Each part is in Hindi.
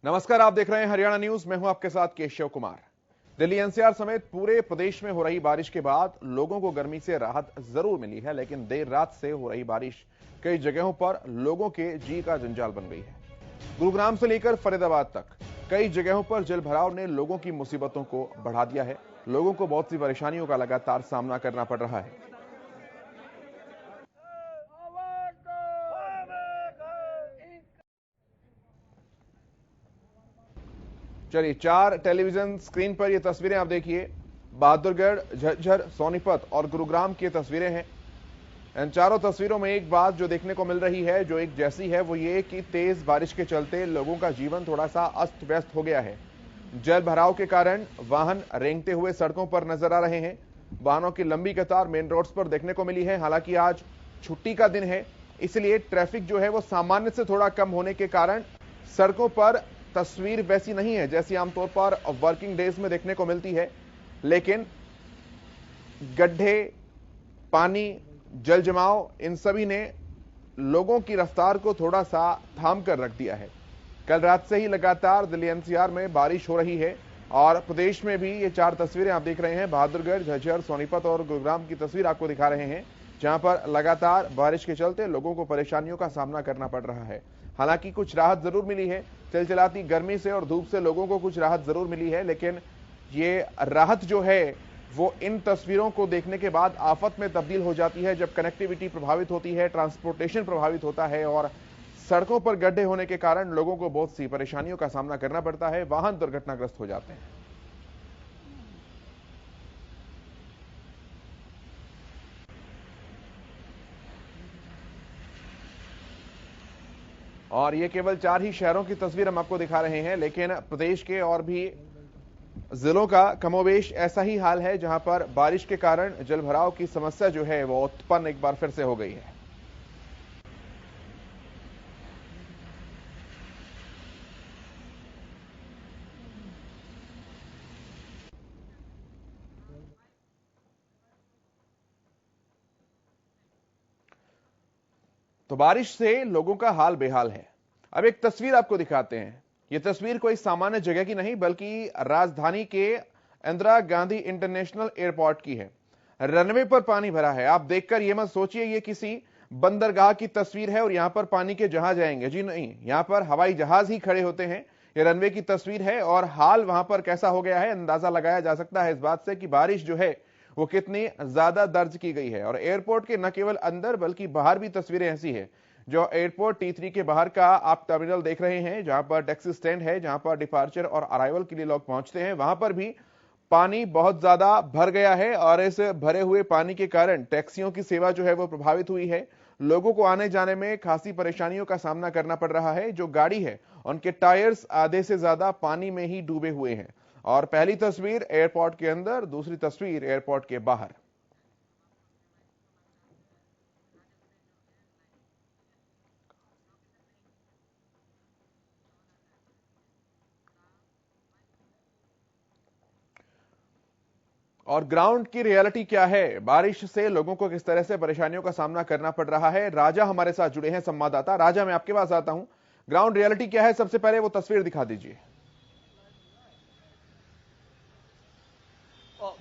नमस्कार, आप देख रहे हैं हरियाणा न्यूज। मैं हूं आपके साथ केशव कुमार। दिल्ली एनसीआर समेत पूरे प्रदेश में हो रही बारिश के बाद लोगों को गर्मी से राहत जरूर मिली है, लेकिन देर रात से हो रही बारिश कई जगहों पर लोगों के जी का जंजाल बन गई है। गुरुग्राम से लेकर फरीदाबाद तक कई जगहों पर जलभराव ने लोगों की मुसीबतों को बढ़ा दिया है। लोगों को बहुत सी परेशानियों का लगातार सामना करना पड़ रहा है। चलिए, 4 टेलीविजन स्क्रीन पर ये तस्वीरें आप देखिए। बहादुरगढ़, झज्जर, सोनीपत और गुरुग्राम की तस्वीरें हैं। इन चारों तस्वीरों में एक बात जो देखने को मिल रही है, जो एक जैसी है, वो ये कि तेज बारिश के चलते लोगों का जीवन थोड़ा सा अस्त व्यस्त हो गया है। जल भराव के कारण वाहन रेंगते हुए सड़कों पर नजर आ रहे हैं। वाहनों की लंबी कतार मेन रोड्स पर देखने को मिली है। हालांकि आज छुट्टी का दिन है, इसलिए ट्रैफिक जो है वो सामान्य से थोड़ा कम होने के कारण सड़कों पर तस्वीर वैसी नहीं है जैसी आमतौर पर वर्किंग डेज में देखने को मिलती है। लेकिन गड्ढे, पानी, जल जमाव, इन सभी ने लोगों की रफ्तार को थोड़ा सा थाम कर रख दिया है। कल रात से ही लगातार दिल्ली एनसीआर में बारिश हो रही है और प्रदेश में भी ये 4 तस्वीरें आप देख रहे हैं। बहादुरगढ़, झज्जर, सोनीपत और गुरुग्राम की तस्वीर आपको दिखा रहे हैं, जहां पर लगातार बारिश के चलते लोगों को परेशानियों का सामना करना पड़ रहा है। हालांकि कुछ राहत जरूर मिली है। चिलचिलाती गर्मी से और धूप से लोगों को कुछ राहत जरूर मिली है, लेकिन ये राहत जो है वो इन तस्वीरों को देखने के बाद आफत में तब्दील हो जाती है, जब कनेक्टिविटी प्रभावित होती है, ट्रांसपोर्टेशन प्रभावित होता है और सड़कों पर गड्ढे होने के कारण लोगों को बहुत सी परेशानियों का सामना करना पड़ता है। वाहन दुर्घटनाग्रस्त हो जाते हैं। और ये केवल 4 ही शहरों की तस्वीर हम आपको दिखा रहे हैं, लेकिन प्रदेश के और भी जिलों का कमोबेश ऐसा ही हाल है, जहां पर बारिश के कारण जलभराव की समस्या जो है वो उत्पन्न एक बार फिर से हो गई है। तो बारिश से लोगों का हाल बेहाल है। अब एक तस्वीर आपको दिखाते हैं। यह तस्वीर कोई सामान्य जगह की नहीं, बल्कि राजधानी के इंदिरा गांधी इंटरनेशनल एयरपोर्ट की है। रनवे पर पानी भरा है। आप देखकर यह मत सोचिए ये किसी बंदरगाह की तस्वीर है और यहां पर पानी के जहाज आएंगे। जी नहीं, यहां पर हवाई जहाज ही खड़े होते हैं। यह रनवे की तस्वीर है और हाल वहां पर कैसा हो गया है अंदाजा लगाया जा सकता है इस बात से कि बारिश जो है वो कितनी ज्यादा दर्ज की गई है। और एयरपोर्ट के न केवल अंदर बल्कि बाहर भी तस्वीरें ऐसी है। जो एयरपोर्ट T3 के बाहर का आप टर्मिनल देख रहे हैं, जहां पर टैक्सी स्टैंड है, जहां पर डिपार्चर और अराइवल के लिए लोग पहुंचते हैं, वहां पर भी पानी बहुत ज्यादा भर गया है और इस भरे हुए पानी के कारण टैक्सियों की सेवा जो है वो प्रभावित हुई है। लोगों को आने जाने में खासी परेशानियों का सामना करना पड़ रहा है। जो गाड़ी है उनके टायर्स आधे से ज्यादा पानी में ही डूबे हुए हैं। और पहली तस्वीर एयरपोर्ट के अंदर, दूसरी तस्वीर एयरपोर्ट के बाहर। और ग्राउंड की रियलिटी क्या है, बारिश से लोगों को किस तरह से परेशानियों का सामना करना पड़ रहा है। राजा हमारे साथ जुड़े हैं, संवाददाता। राजा, मैं आपके पास आता हूं। ग्राउंड रियलिटी क्या है, सबसे पहले वो तस्वीर दिखा दीजिए।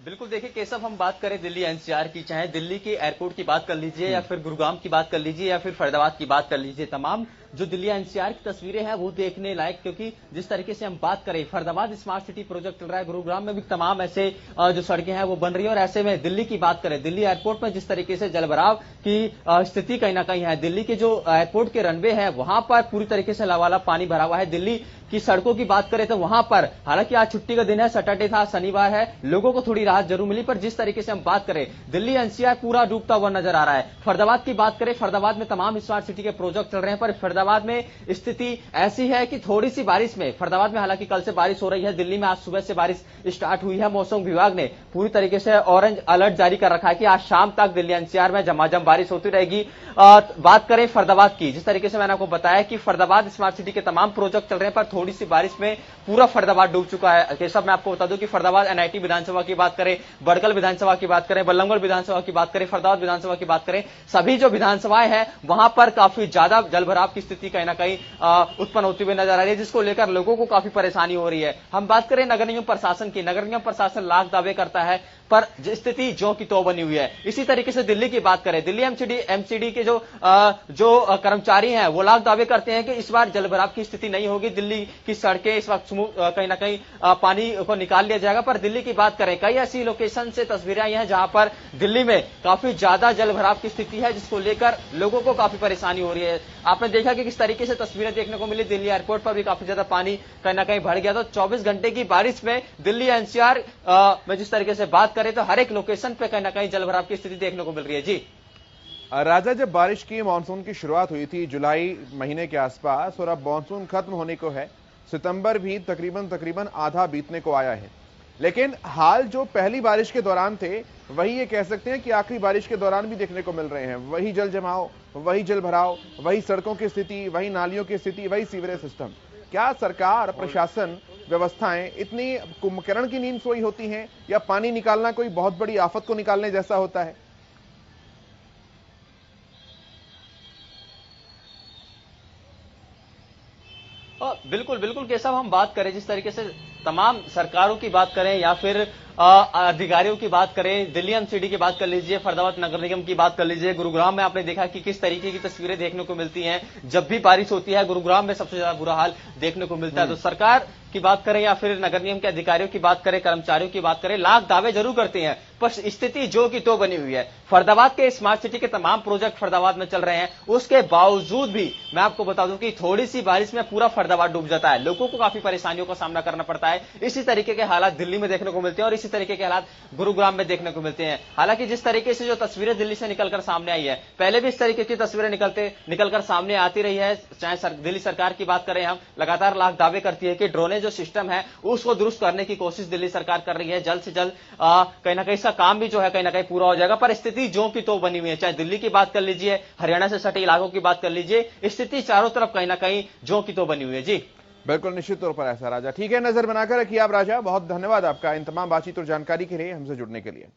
बिल्कुल, देखिए केशव, हम बात करें दिल्ली एनसीआर की, चाहे दिल्ली के एयरपोर्ट की बात कर लीजिए या फिर गुरुग्राम की बात कर लीजिए या फिर फरीदाबाद की बात कर लीजिए, तमाम जो दिल्ली एनसीआर की तस्वीरें हैं वो देखने लायक। क्योंकि जिस तरीके से हम बात करें, फरीदाबाद स्मार्ट सिटी प्रोजेक्ट चल रहा है, गुरुग्राम में भी तमाम ऐसे जो सड़कें हैं वो बन रही है। और ऐसे में दिल्ली की बात करें, दिल्ली एयरपोर्ट में जिस तरीके से जलभराव की स्थिति कहीं ना कहीं है, दिल्ली के जो एयरपोर्ट के रनवे है वहां पर पूरी तरीके से लवाला पानी भरा हुआ है। दिल्ली की सड़कों की बात करें तो वहां पर, हालांकि आज छुट्टी का दिन है, सैटरडे था, शनिवार है, लोगों को थोड़ी राहत जरूर मिली, पर जिस तरीके से हम बात करें, दिल्ली एनसीआर पूरा डूबता हुआ नजर आ रहा है। फरीदाबाद की बात करें, फरीदाबाद में तमाम स्मार्ट सिटी के प्रोजेक्ट चल रहे हैं, पर फरीदाबाद में स्थिति ऐसी है कि थोड़ी सी बारिश में, फरीदाबाद में हालांकि कल से बारिश हो रही है, दिल्ली में आज सुबह से बारिश स्टार्ट हुई है। मौसम विभाग ने पूरी तरीके से ऑरेंज अलर्ट जारी कर रखा है कि आज शाम तक दिल्ली एनसीआर में झमाझम बारिश होती रहेगी। बात करें फरीदाबाद की, जिस तरीके से मैंने आपको बताया कि फरीदाबाद स्मार्ट सिटी के तमाम प्रोजेक्ट चल रहे हैं, पर थोड़ी सी बारिश में पूरा फरीदाबाद डूब चुका है। केशव, मैं आपको बता दूं कि फरीदाबाद एनआईटी विधानसभा की बात करें, बड़कल विधानसभा की बात करें, बल्लभगढ़ विधानसभा की बात करें, फरीदाबाद विधानसभा की बात करें, सभी जो विधानसभाएं हैं वहां पर काफी ज्यादा जलभराव की स्थिति कहीं ना कहीं उत्पन्न होती हुई नजर आ रही है, जिसको लेकर लोगों को काफी परेशानी हो रही है। हम बात करें नगर निगम प्रशासन की, नगर निगम प्रशासन लाख दावे करता है पर स्थिति ज्यों की त्यों बनी हुई है। इसी तरीके से दिल्ली की बात करें, दिल्ली एमसीडी के जो कर्मचारी हैं वो लाख दावे करते हैं कि इस बार जलभराव की स्थिति नहीं होगी, दिल्ली की सड़कें इस वक्त कहीं ना कहीं पानी को निकाल लिया जाएगा। पर दिल्ली की बात करें, कई ऐसी लोकेशन से तस्वीरें आई हैं जहां पर दिल्ली में काफी ज्यादा जलभराव की स्थिति है, जिसको लेकर लोगों को काफी परेशानी हो रही है। आपने देखा कि किस तरीके से तस्वीरें देखने को मिली, दिल्ली एयरपोर्ट पर भी काफी ज्यादा पानी कहीं ना कहीं भर गया था। 24 घंटे की बारिश में दिल्ली एनसीआर में जिस तरीके से बात करें तो हर एक लोकेशन पे कहीं ना कहीं जलभराव की स्थिति देखने को मिल रही है। जी राजा, जब बारिश की मानसून की शुरुआत हुई थी जुलाई महीने के आसपास, और अब मानसून खत्म होने को है, सितंबर भी तकरीबन आधा बीतने को आया है, लेकिन हाल जो पहली बारिश के दौरान थे वही ये कह सकते हैं कि आखिरी बारिश के दौरान भी देखने को मिल रहे हैं। वही जल जमाव, वही जल भराव, वही सड़कों की स्थिति, वही नालियों की स्थिति, वही सीवरेज सिस्टम। क्या सरकार, प्रशासन, व्यवस्थाएं इतनी कुंभकर्ण की नींद सोई होती हैं, या पानी निकालना कोई बहुत बड़ी आफत को निकालने जैसा होता है? बिल्कुल बिल्कुल केशव, हम बात करें जिस तरीके से तमाम सरकारों की बात करें या फिर अधिकारियों की बात करें, दिल्ली एमसीडी की बात कर लीजिए, फरीदाबाद नगर निगम की बात कर लीजिए, गुरुग्राम में आपने देखा कि किस तरीके की तस्वीरें देखने को मिलती हैं। जब भी बारिश होती है गुरुग्राम में सबसे ज्यादा बुरा हाल देखने को मिलता है। तो सरकार की बात करें या फिर नगर निगम के अधिकारियों की बात करें, कर्मचारियों की बात करें, लाख दावे जरूर करते हैं पर स्थिति जो की तो बनी हुई है। फरीदाबाद के स्मार्ट सिटी के तमाम प्रोजेक्ट फरीदाबाद में चल रहे हैं, उसके बावजूद भी मैं आपको बता दूं कि थोड़ी सी बारिश में पूरा फरीदाबाद डूब जाता है, लोगों को काफी परेशानियों का सामना करना पड़ता है। इसी तरीके के हालात दिल्ली में देखने को मिलते हैं और इसी तरीके के हालात गुरुग्राम में देखने को मिलते हैं। हालांकि जिस तरीके से जो तस्वीरें दिल्ली से निकलकर सामने आई है, पहले भी इस तरीके की तस्वीरें निकलकर सामने आती रही है। चाहे दिल्ली सरकार की बात करें, हम लगातार लाख दावे करती है कि ड्रोनेज जो सिस्टम है उसको दुरुस्त करने की कोशिश दिल्ली सरकार कर रही है। जल्द से जल्द कहीं ना कहीं इसका काम भी जो है कहीं ना कहीं पूरा हो जाएगा, पर स्थिति जो की तो बनी हुई है। चाहे दिल्ली की बात कर लीजिए, हरियाणा से सटे इलाकों की बात कर लीजिए, स्थिति चारों तरफ कहीं ना कहीं जो की तो बनी हुई है। जी बिल्कुल, निश्चित तौर पर ऐसा राजा। ठीक है, नजर बनाकर रखिए आप राजा। बहुत धन्यवाद आपका इन तमाम बातचीत और जानकारी के लिए, हमसे जुड़ने के लिए।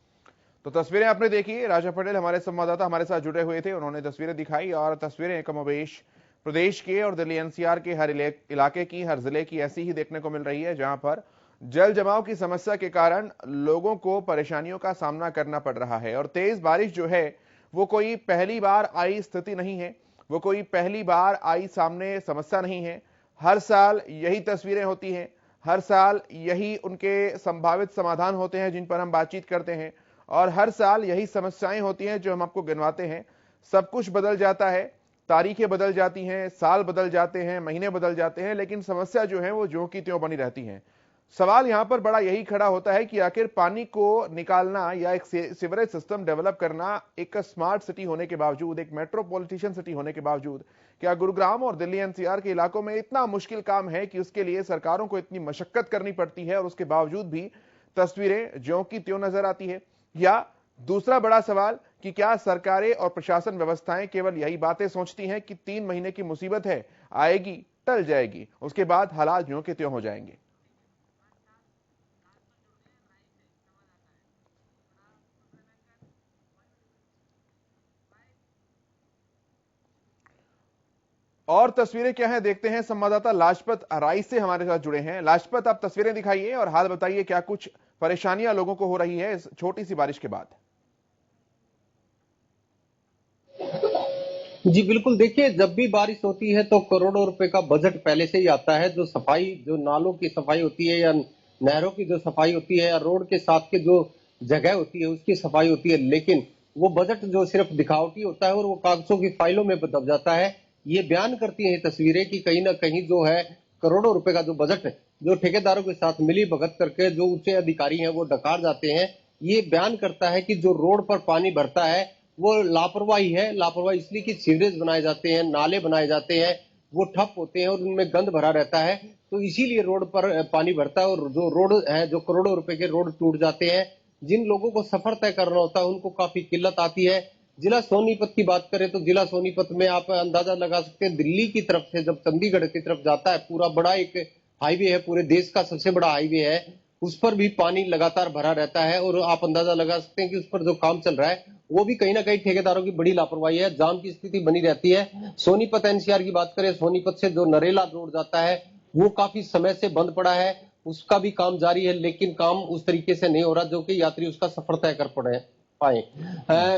तो तस्वीरें आपने देखी, राजा पटेल हमारे संवाददाता हमारे साथ जुड़े हुए थे, उन्होंने तस्वीरें दिखाई, और तस्वीरें कमोबेश प्रदेश के और दिल्ली एनसीआर के हर इलाके की, हर जिले की ऐसी ही देखने को मिल रही है, जहां पर जल जमाव की समस्या के कारण लोगों को परेशानियों का सामना करना पड़ रहा है। और तेज बारिश जो है वो कोई पहली बार आई स्थिति नहीं है, वो कोई पहली बार आई सामने समस्या नहीं है। हर साल यही तस्वीरें होती हैं, हर साल यही उनके संभावित समाधान होते हैं जिन पर हम बातचीत करते हैं, और हर साल यही समस्याएं होती हैं जो हम आपको गिनवाते हैं। सब कुछ बदल जाता है, तारीखें बदल जाती हैं, साल बदल जाते हैं, महीने बदल जाते हैं, लेकिन समस्या जो है वो ज्यों की त्यों बनी रहती है। सवाल यहां पर बड़ा यही खड़ा होता है कि आखिर पानी को निकालना या एक सीवरेज सिस्टम डेवलप करना एक स्मार्ट सिटी होने के बावजूद, एक मेट्रोपॉलिटन सिटी होने के बावजूद, क्या गुरुग्राम और दिल्ली एनसीआर के इलाकों में इतना मुश्किल काम है कि उसके लिए सरकारों को इतनी मशक्कत करनी पड़ती है और उसके बावजूद भी तस्वीरें ज्यों की त्यों नजर आती है? या दूसरा बड़ा सवाल कि क्या सरकारें और प्रशासन व्यवस्थाएं केवल यही बातें सोचती हैं कि 3 महीने की मुसीबत है, आएगी टल जाएगी, उसके बाद हालात ज्यों के त्यों हो जाएंगे? और तस्वीरें क्या है देखते हैं। संवाददाता लाजपत राय से हमारे साथ जुड़े हैं। लाजपत, आप तस्वीरें दिखाइए और हाल बताइए, क्या कुछ परेशानियां लोगों को हो रही है इस छोटी सी बारिश के बाद? जी बिल्कुल, देखिए जब भी बारिश होती है तो करोड़ों रुपए का बजट पहले से ही आता है। जो सफाई, जो नालों की सफाई होती है या नहरों की जो सफाई होती है या रोड के साथ के जो जगह होती है उसकी सफाई होती है, लेकिन वो बजट जो सिर्फ दिखावटी होता है और वो कागजों की फाइलों में दब जाता है। ये बयान करती हैं तस्वीरें कि कहीं ना कहीं जो है करोड़ों रुपए का जो बजट है, जो ठेकेदारों के साथ मिली भगत करके जो उच्च अधिकारी हैं वो डकार जाते हैं। ये बयान करता है कि जो रोड पर पानी भरता है वो लापरवाही है। लापरवाही इसलिए कि सीवरेज बनाए जाते हैं, नाले बनाए जाते हैं, वो ठप होते हैं और उनमें गंद भरा रहता है, तो इसीलिए रोड पर पानी भरता है और जो रोड है, जो करोड़ों रुपए के रोड टूट जाते हैं। जिन लोगों को सफर तय करना होता है उनको काफी किल्लत आती है। जिला सोनीपत की बात करें तो जिला सोनीपत में आप अंदाजा लगा सकते हैं, दिल्ली की तरफ से जब चंडीगढ़ की तरफ जाता है, पूरा बड़ा एक हाईवे है, पूरे देश का सबसे बड़ा हाईवे है, उस पर भी पानी लगातार भरा रहता है और आप अंदाजा लगा सकते हैं कि उस पर जो काम चल रहा है वो भी कहीं ना कहीं ठेकेदारों की बड़ी लापरवाही है। जाम की स्थिति बनी रहती है। सोनीपत एनसीआर की बात करें, सोनीपत से जो नरेला रोड जाता है वो काफी समय से बंद पड़ा है, उसका भी काम जारी है, लेकिन काम उस तरीके से नहीं हो रहा जो कि यात्री उसका सफर तय कर पाए।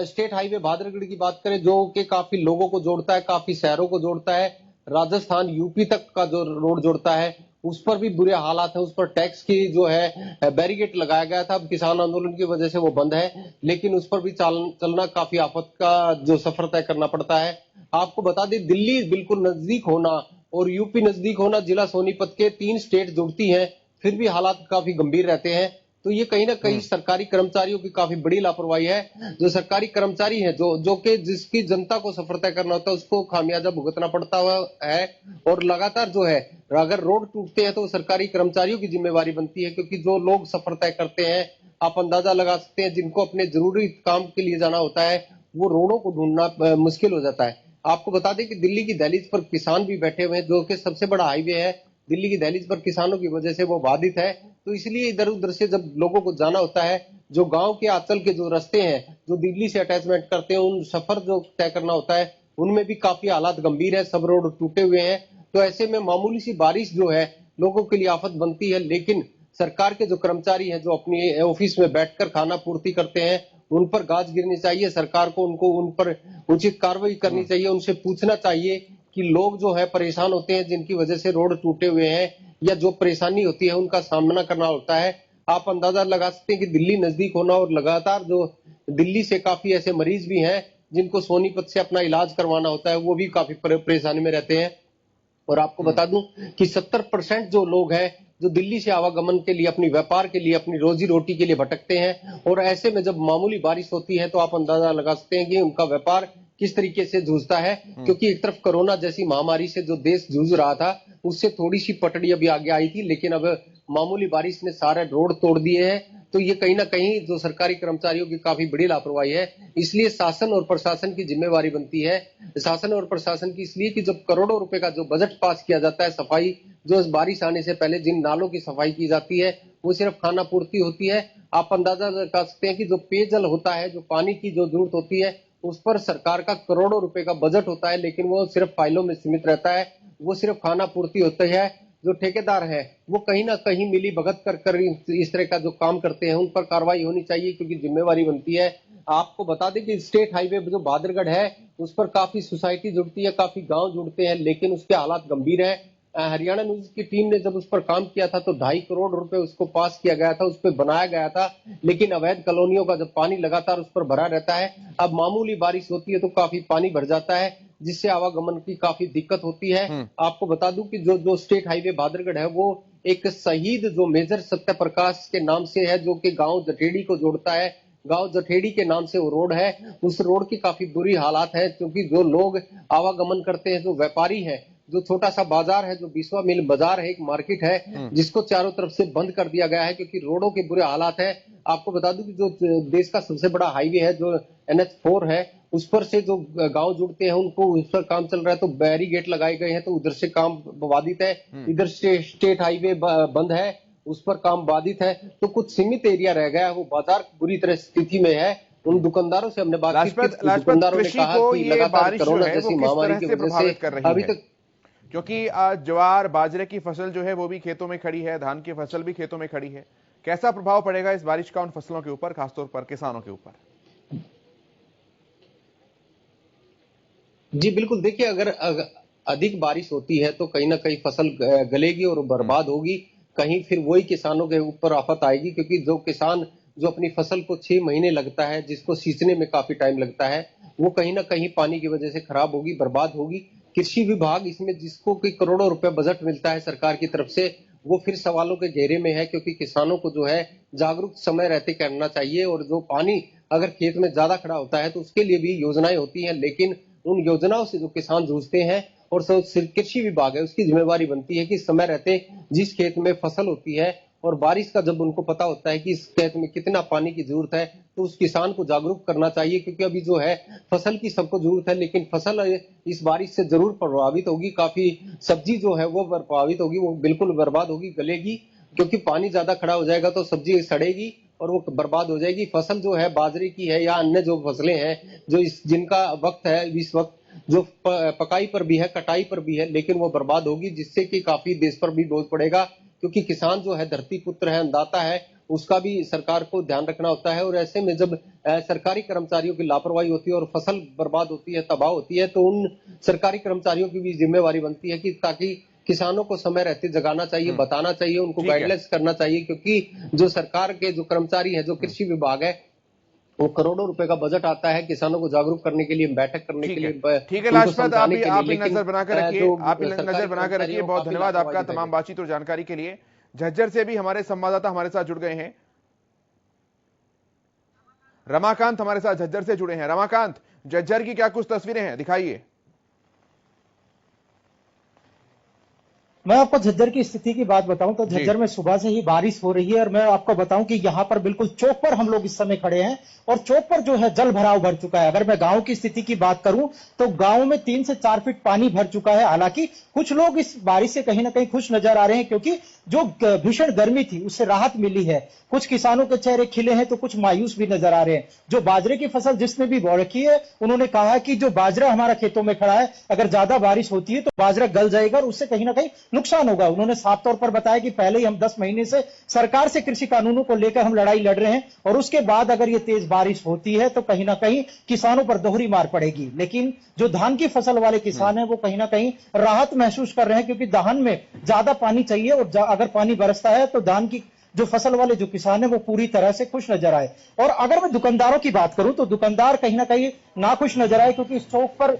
स्टेट हाईवे भादरगढ़ की बात करें जो कि काफी लोगों को जोड़ता है, काफी शहरों को जोड़ता है, राजस्थान यूपी तक का जो रोड जोड़ता है उस पर भी बुरे हालात है। उस पर टैक्स की जो है बैरिकेड लगाया गया था, अब किसान आंदोलन की वजह से वो बंद है, लेकिन उस पर भी चलना काफी आफत का जो सफर तय करना पड़ता है। आपको बता दें दिल्ली बिल्कुल नजदीक होना और यूपी नजदीक होना, जिला सोनीपत के 3 स्टेट जुड़ती हैं, फिर भी हालात काफी गंभीर रहते हैं। तो ये कहीं ना कहीं सरकारी कर्मचारियों की काफी बड़ी लापरवाही है। जो सरकारी कर्मचारी है जो कि जिसकी जनता को सफर तय करना होता है उसको खामियाजा भुगतना पड़ता हुआ है। और लगातार जो है अगर रोड टूटते हैं तो सरकारी कर्मचारियों की जिम्मेवारी बनती है, क्योंकि जो लोग सफर तय करते हैं आप अंदाजा लगा सकते हैं जिनको अपने जरूरी काम के लिए जाना होता है वो रोडों को ढूंढना मुश्किल हो जाता है। आपको बता दें कि दिल्ली की दहलीज पर किसान भी बैठे हुए हैं, जो कि सबसे बड़ा हाईवे है दिल्ली की दहलीज पर, किसानों की वजह से वो बाधित है। तो इसलिए इधर उधर से जब लोगों को जाना होता है, जो गांव के आंचल के जो रास्ते हैं जो दिल्ली से अटैचमेंट करते हैं, उन सफर जो तय करना होता है उनमें भी काफी हालात गंभीर है, सब रोड टूटे हुए हैं। तो ऐसे में मामूली सी बारिश जो है लोगों के लिए आफत बनती है, लेकिन सरकार के जो कर्मचारी हैं जो अपनी ऑफिस में बैठकर खाना पूर्ति करते हैं उन पर गाज गिरनी चाहिए, सरकार को उन पर उचित कार्रवाई करनी चाहिए, उनसे पूछना चाहिए कि लोग जो है परेशान होते हैं जिनकी वजह से रोड टूटे हुए हैं या जो परेशानी होती है उनका सामना करना होता है। आप अंदाजा लगा सकते हैं कि दिल्ली नजदीक होना और लगातार जो दिल्ली से काफी ऐसे मरीज भी हैं जिनको सोनीपत से अपना इलाज करवाना होता है, वो भी काफी परेशानी में रहते हैं। और आपको बता दूं कि 70% जो लोग हैं जो दिल्ली से आवागमन के लिए, अपनी व्यापार के लिए, अपनी रोजी रोटी के लिए भटकते हैं, और ऐसे में जब मामूली बारिश होती है तो आप अंदाजा लगा सकते हैं कि उनका व्यापार किस तरीके से जूझता है। क्योंकि एक तरफ कोरोना जैसी महामारी से जो देश जूझ रहा था उससे थोड़ी सी पटड़ी अभी आगे आई थी, लेकिन अब मामूली बारिश ने सारे रोड तोड़ दिए हैं। तो ये कहीं ना कहीं जो सरकारी कर्मचारियों की काफी बड़ी लापरवाही है। इसलिए शासन और प्रशासन की जिम्मेवारी बनती है, शासन और प्रशासन की, इसलिए कि जब करोड़ों रुपए का जो बजट पास किया जाता है सफाई, जो इस बारिश आने से पहले जिन नालों की सफाई की जाती है वो सिर्फ खाना पूर्ति होती है। आप अंदाजा लगा सकते हैं कि जो पेयजल होता है, जो पानी की जो जरूरत होती है, उस पर सरकार का करोड़ों रुपए का बजट होता है, लेकिन वो सिर्फ फाइलों में सीमित रहता है, वो सिर्फ खाना पूर्ति होती है। जो ठेकेदार है वो कहीं ना कहीं मिली भगत कर इस तरह का जो काम करते हैं उन पर कार्रवाई होनी चाहिए, क्योंकि जिम्मेवारी बनती है। आपको बता दें कि स्टेट हाईवे जो भादरगढ़ है उस पर काफी सोसाइटी जुड़ती है, काफी गांव जुड़ते हैं, लेकिन उसके हालात गंभीर है। हरियाणा न्यूज की टीम ने जब उस पर काम किया था तो 2.5 करोड़ रुपए उसको पास किया गया था, उस पर बनाया गया था, लेकिन अवैध कॉलोनियों का जब पानी लगातार उस पर भरा रहता है, अब मामूली बारिश होती है तो काफी पानी भर जाता है, जिससे आवागमन की काफी दिक्कत होती है। आपको बता दूं कि जो स्टेट हाईवे भादरगढ़ है वो एक शहीद जो मेजर सत्य प्रकाश के नाम से है, जो कि गांव जठेड़ी को जोड़ता है, गांव जठेड़ी के नाम से वो रोड है। उस रोड की काफी बुरी हालात है, क्योंकि जो लोग आवागमन करते हैं, जो व्यापारी है, जो छोटा सा बाजार है, जो बिस्वा मिल बाजार है, एक मार्केट है जिसको चारों तरफ से बंद कर दिया गया है क्योंकि रोडों के बुरे हालात है। आपको बता दूं कि जो देश का सबसे बड़ा हाईवे है जो NH4 है, उस पर से जो गांव जुड़ते हैं उनको उस पर काम चल रहा है, तो बैरिकेड लगाए गए हैं, तो उधर से काम बाधित है, इधर से स्टेट हाईवे बंद है, उस पर काम बाधित है, तो कुछ सीमित एरिया रह गया है, वो बाजार बुरी तरह स्थिति में है। उन दुकानदारों से हमने बात की, दुकानदारों ने कहा कि लगातार कोरोना जैसी महामारी की वजह से अभी तक, क्योंकि ज्वार बाजरे की फसल जो है वो भी खेतों में खड़ी है, धान की फसल भी खेतों में खड़ी है, कैसा प्रभाव पड़ेगा इस बारिश का उन फसलों के ऊपर, खासतौर पर किसानों के ऊपर? जी बिल्कुल, देखिए अगर अधिक बारिश होती है तो कहीं ना कहीं फसल गलेगी और बर्बाद होगी, कहीं फिर वही किसानों के ऊपर आफत आएगी, क्योंकि जो किसान जो अपनी फसल को 6 महीने लगता है, जिसको सींचने में काफी टाइम लगता है, वो कहीं ना कहीं पानी की वजह से खराब होगी, बर्बाद होगी। कृषि विभाग इसमें जिसको कि करोड़ों रुपए बजट मिलता है सरकार की तरफ से, वो फिर सवालों के घेरे में है, क्योंकि किसानों को जो है जागरूक समय रहते करना चाहिए। और जो पानी अगर खेत में ज्यादा खड़ा होता है तो उसके लिए भी योजनाएं होती हैं, लेकिन उन योजनाओं से जो किसान जूझते हैं, और कृषि विभाग है उसकी जिम्मेवारी बनती है कि समय रहते जिस खेत में फसल होती है और बारिश का जब उनको पता होता है कि इस खेत में कितना पानी की जरूरत है, तो उस किसान को जागरूक करना चाहिए, क्योंकि अभी जो है फसल की सबको जरूरत है, लेकिन फसल इस बारिश से जरूर प्रभावित होगी, काफी सब्जी जो है वो प्रभावित होगी, वो बिल्कुल बर्बाद होगी, गलेगी। क्योंकि पानी ज्यादा खड़ा हो जाएगा तो सब्जी सड़ेगी और वो बर्बाद हो जाएगी। फसल जो है बाजरे की है या अन्य जो फसलें हैं जो जिनका वक्त है इस वक्त जो पकाई पर भी है, कटाई पर भी है, लेकिन वो बर्बाद होगी, जिससे कि काफी देश पर भी बोझ पड़ेगा। क्योंकि किसान जो है धरती पुत्र है, अन्नदाता है, उसका भी सरकार को ध्यान रखना होता है। और ऐसे में जब सरकारी कर्मचारियों की लापरवाही होती है और फसल बर्बाद होती है, तबाह होती है, तो उन सरकारी कर्मचारियों की भी जिम्मेवारी बनती है कि ताकि किसानों को समय रहते जगाना चाहिए, बताना चाहिए, उनको गाइडलाइंस करना चाहिए। क्योंकि जो सरकार के जो कर्मचारी है, जो कृषि विभाग है, वो करोड़ों रुपए का बजट आता है किसानों को जागरूक करने के लिए, बैठक करने के लिए। ठीक है लाजपत, आप ही नजर बनाकर रखिए, आप ही नजर बनाकर रखिए। बहुत धन्यवाद आपका तमाम बातचीत और जानकारी के लिए। झज्जर से भी हमारे संवाददाता हमारे साथ जुड़ गए हैं। रमाकांत हमारे साथ झज्जर से जुड़े हैं। रमाकांत, झज्जर की क्या कुछ तस्वीरें हैं, दिखाइए। मैं आपको झज्जर की स्थिति की बात बताऊं तो झज्जर में सुबह से ही बारिश हो रही है और मैं आपको बताऊं कि यहाँ पर बिल्कुल चौक पर हम लोग इस समय खड़े हैं और चौक पर जो है जल भराव भर चुका है। अगर मैं गांव की स्थिति की बात करूं तो गांव में 3 से 4 फीट पानी भर चुका है। हालांकि कुछ लोग इस बारिश से कहीं ना कहीं खुश नजर आ रहे हैं क्योंकि जो भीषण गर्मी थी उससे राहत मिली है। कुछ किसानों के चेहरे खिले हैं तो कुछ मायूस भी नजर आ रहे हैं। जो बाजरे की फसल जिसने भी बो रखी है उन्होंने कहा कि जो बाजरा हमारा खेतों में खड़ा है, अगर ज्यादा बारिश होती है तो बाजरा गल जाएगा और उससे कहीं ना कहीं नुकसान होगा। उन्होंने साफ तौर पर बताया कि पहले ही हम 10 महीने से सरकार से कृषि कानूनों को लेकर हम लड़ाई लड़ रहे हैं और उसके बाद अगर ये तेज बारिश होती है तो कहीं ना कहीं किसानों पर दोहरी मार पड़ेगी। लेकिन जो धान की फसल वाले किसान हैं वो कहीं ना कहीं राहत महसूस कर रहे हैं क्योंकि धान में ज्यादा पानी चाहिए और अगर पानी बरसता है तो धान की जो फसल वाले जो किसान है वो पूरी तरह से खुश नजर आए। और अगर मैं दुकानदारों की बात करूं तो दुकानदार कहीं ना कहीं नाखुश नजर आए क्योंकि इस चौक पर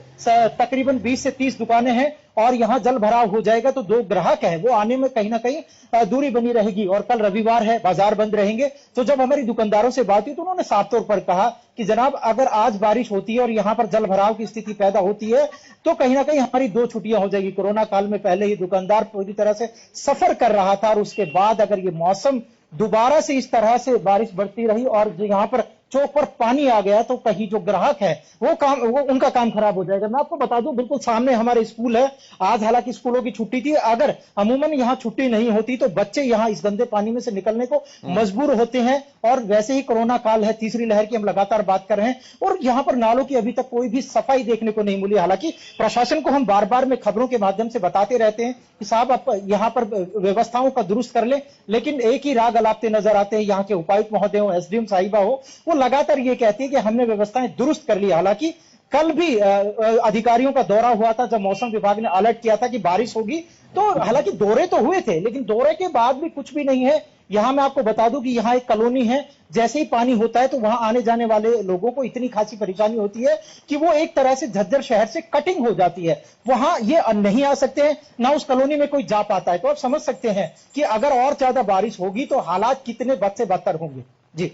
तकरीबन 20 से 30 दुकानें हैं और यहां जल भराव हो जाएगा तो 2 ग्राहक है वो आने में कहीं ना कहीं दूरी बनी रहेगी। और कल रविवार है, बाजार बंद रहेंगे। तो जब हमारी दुकानदारों से बात हुई तो उन्होंने साफ तौर पर कहा कि जनाब अगर आज बारिश होती है और यहां पर जल भराव की स्थिति पैदा होती है तो कहीं ना कहीं हमारी 2 छुट्टियां हो जाएगी। कोरोना काल में पहले ही दुकानदार पूरी तरह से सफर कर रहा था और उसके बाद अगर ये मौसम दोबारा से इस तरह से बारिश बढ़ती रही और यहाँ पर चौक पर पानी आ गया तो कहीं जो ग्राहक है वो उनका काम खराब हो जाएगा। मैं आपको बता दूं बिल्कुल सामने हमारे स्कूल है। आज हालांकि स्कूलों की छुट्टी थी, अगर अमूमन यहाँ छुट्टी नहीं होती तो बच्चे यहाँ इस गंदे पानी में से निकलने को मजबूर होते हैं। और वैसे ही कोरोना काल है, तीसरी लहर की हम लगातार बात कर रहे हैं और यहाँ पर नालों की अभी तक कोई भी सफाई देखने को नहीं मिली। हालांकि प्रशासन को हम बार बार में खबरों के माध्यम से बताते रहते हैं कि साहब आप यहाँ पर व्यवस्थाओं का दुरुस्त कर ले, लेकिन एक ही राग अलापते नजर आते हैं। यहाँ के उपायुक्त महोदय हो, एसडीएम साहिबा हो, वो लगातार ये कहती है कि हमने व्यवस्थाएं दुरुस्त कर ली। हालांकि कल भी अधिकारियों का दौरा हुआ था जब मौसम विभाग ने अलर्ट किया था कि बारिश होगी, तो हालांकि दौरे तो हुए थे लेकिन दौरे के बाद भी कुछ भी नहीं है। यहां मैं आपको बता दूं कि यहां एक कॉलोनी है, जैसे ही पानी होता है तो वहां आने जाने वाले लोगों को इतनी खासी परेशानी होती है कि वो एक तरह से झज्जर शहर से कटिंग हो जाती है। वहां ये नहीं आ सकते हैं, ना उस कॉलोनी में कोई जा पाता है। तो आप समझ सकते हैं कि अगर और ज्यादा बारिश होगी तो हालात कितने बद से बदतर होंगे। जी,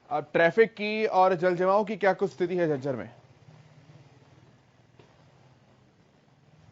अब ट्रैफिक की और जल जमाव की क्या कुछ स्थिति है झज्जर में?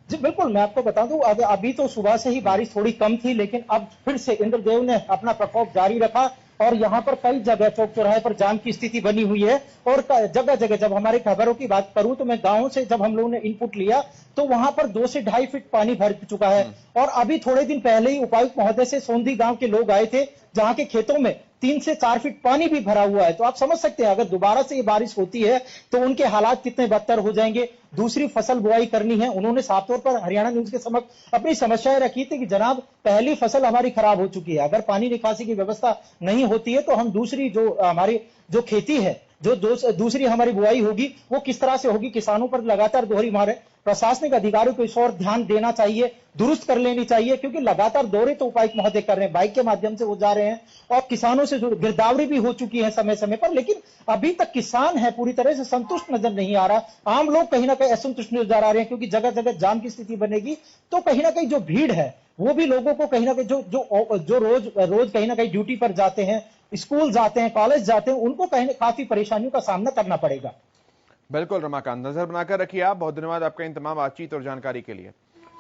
जी बिल्कुल, मैं आपको बता दूं अभी तो सुबह से ही बारिश थोड़ी कम थी लेकिन अब फिर से इंद्रदेव ने अपना प्रकोप जारी रखा और यहाँ पर कई जगह चौक चौराहे पर जाम की स्थिति बनी हुई है। और जगह जगह जब हमारी खबरों की बात करूं तो मैं गांव से जब हम लोगों ने इनपुट लिया तो वहां पर 2 से 2.5 फीट पानी भर चुका है। और अभी थोड़े दिन पहले ही उपायुक्त महोदय से सोंधी गांव के लोग आए थे जहां के खेतों में 3 से 4 फीट पानी भी भरा हुआ है। तो आप समझ सकते हैं अगर दोबारा से ये बारिश होती है तो उनके हालात कितने बदतर हो जाएंगे। दूसरी फसल बुआई करनी है, उन्होंने साफ तौर पर हरियाणा न्यूज के समक्ष अपनी समस्याएं रखी थी कि जनाब पहली फसल हमारी खराब हो चुकी है, अगर पानी निकासी की व्यवस्था नहीं होती है तो हम दूसरी जो हमारी जो खेती है, जो दूसरी हमारी बुआई होगी वो किस तरह से होगी। किसानों पर लगातार दोहरी मार है। प्रशासनिक अधिकारियों को इस ओर ध्यान देना चाहिए, दुरुस्त कर लेनी चाहिए क्योंकि लगातार दौरे तो उपायुक्त महोदय कर रहे हैं, बाइक के माध्यम से वो जा रहे हैं और किसानों से गिरदावरी भी हो चुकी है समय समय पर। लेकिन अभी तक किसान है पूरी तरह से संतुष्ट नजर नहीं आ रहा। आम लोग कहीं ना कहीं असंतुष्ट नजर आ रहे हैं क्योंकि जगह जगह जाम की स्थिति बनेगी तो कहीं ना कहीं जो भीड़ है वो भी लोगों को कहीं ना कहीं जो रोज कहीं ना कहीं ड्यूटी पर जाते हैं, स्कूल जाते हैं, कॉलेज जाते हैं, उनको कहीं काफी परेशानियों का सामना करना पड़ेगा। बिल्कुल रमाकांत, नजर बनाकर रखिए आप। बहुत धन्यवाद आपका इन तमाम बातचीत और जानकारी के लिए।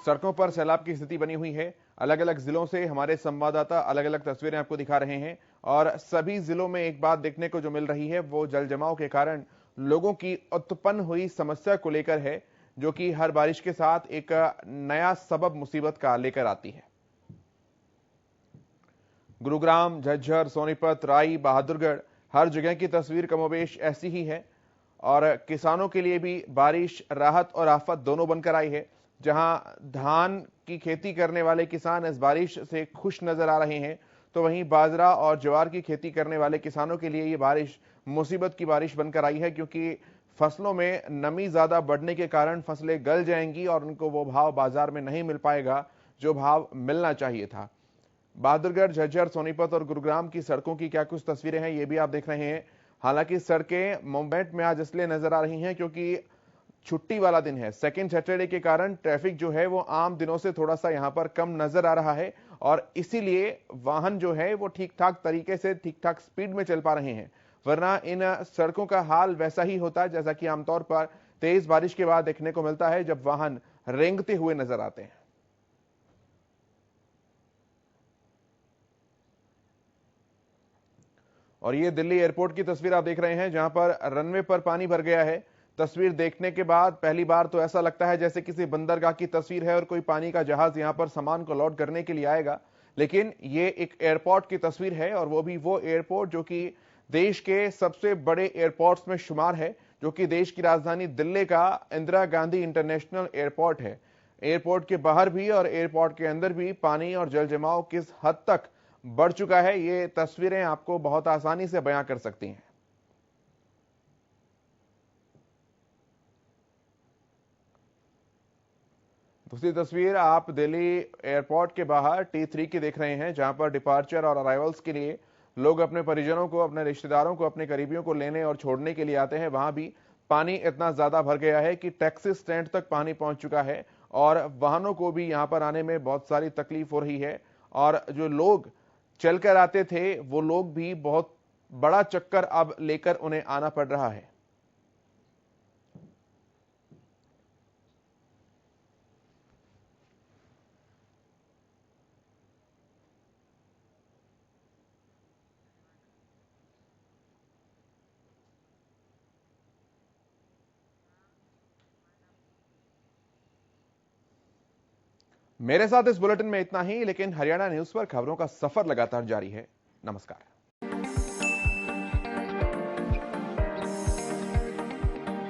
सड़कों पर सैलाब की स्थिति बनी हुई है। अलग अलग जिलों से हमारे संवाददाता अलग अलग तस्वीरें आपको दिखा रहे हैं और सभी जिलों में एक बात देखने को जो मिल रही है वो जल जमाव के कारण लोगों की उत्पन्न हुई समस्या को लेकर है, जो कि हर बारिश के साथ एक नया सबब मुसीबत का लेकर आती है। गुरुग्राम, झज्जर, सोनीपत, राई, बहादुरगढ़ हर जगह की तस्वीर कमोबेश ऐसी ही है और किसानों के लिए भी बारिश राहत और आफत दोनों बनकर आई है। जहां धान की खेती करने वाले किसान इस बारिश से खुश नजर आ रहे हैं, तो वहीं बाजरा और ज्वार की खेती करने वाले किसानों के लिए ये बारिश मुसीबत की बारिश बनकर आई है, क्योंकि फसलों में नमी ज्यादा बढ़ने के कारण फसलें गल जाएंगी और उनको वो भाव बाजार में नहीं मिल पाएगा जो भाव मिलना चाहिए था। बहादुरगढ़, झज्जर, सोनीपत और गुरुग्राम की सड़कों की क्या कुछ तस्वीरें हैं, ये भी आप देख रहे हैं। हालांकि सड़कें मूवमेंट में आज इसलिए नजर आ रही हैं क्योंकि छुट्टी वाला दिन है, सेकेंड सैटरडे के कारण ट्रैफिक जो है वो आम दिनों से थोड़ा सा यहां पर कम नजर आ रहा है और इसीलिए वाहन जो है वो ठीक ठाक तरीके से ठीक ठाक स्पीड में चल पा रहे हैं। वरना इन सड़कों का हाल वैसा ही होता है जैसा कि आमतौर पर तेज बारिश के बाद देखने को मिलता है, जब वाहन रेंगते हुए नजर आते हैं। और ये दिल्ली एयरपोर्ट की तस्वीर आप देख रहे हैं, जहां पर रनवे पर पानी भर गया है। तस्वीर देखने के बाद पहली बार तो ऐसा लगता है जैसे किसी बंदरगाह की तस्वीर है और कोई पानी का जहाज यहां पर सामान को लोड करने के लिए आएगा, लेकिन ये एक एयरपोर्ट की तस्वीर है और वो भी वो एयरपोर्ट जो कि देश के सबसे बड़े एयरपोर्ट्स में शुमार है, जो कि देश की राजधानी दिल्ली का इंदिरा गांधी इंटरनेशनल एयरपोर्ट है। एयरपोर्ट के बाहर भी और एयरपोर्ट के अंदर भी पानी और जल जमाव किस हद तक बढ़ चुका है, ये तस्वीरें आपको बहुत आसानी से बयां कर सकती हैं। दूसरी तस्वीर आप दिल्ली एयरपोर्ट के बाहर T3 की देख रहे हैं, जहां पर डिपार्चर और अराइवल्स के लिए लोग अपने परिजनों को, अपने रिश्तेदारों को, अपने करीबियों को लेने और छोड़ने के लिए आते हैं। वहां भी पानी इतना ज्यादा भर गया है कि टैक्सी स्टैंड तक पानी पहुंच चुका है और वाहनों को भी यहां पर आने में बहुत सारी तकलीफ हो रही है और जो लोग चलकर आते थे वो लोग भी बहुत बड़ा चक्कर अब लेकर उन्हें आना पड़ रहा है। मेरे साथ इस बुलेटिन में इतना ही, लेकिन हरियाणा न्यूज पर खबरों का सफर लगातार जारी है। नमस्कार।